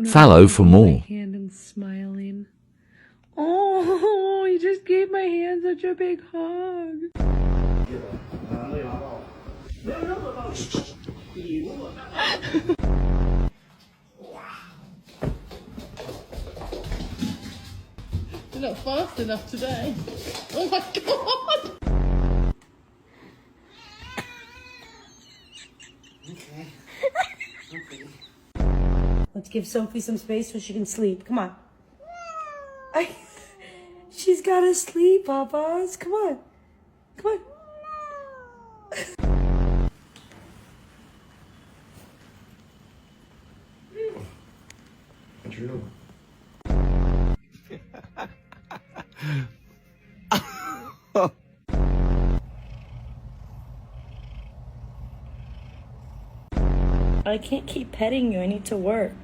Follow for more. Hand and smiling. Oh, you just gave my hand such a big hug. You're not fast enough today. Oh my god! Let's give Sophie some space so she can sleep. Come on. She's gotta sleep, Papas. Come on. Come on. True. I can't keep petting you. I need to work.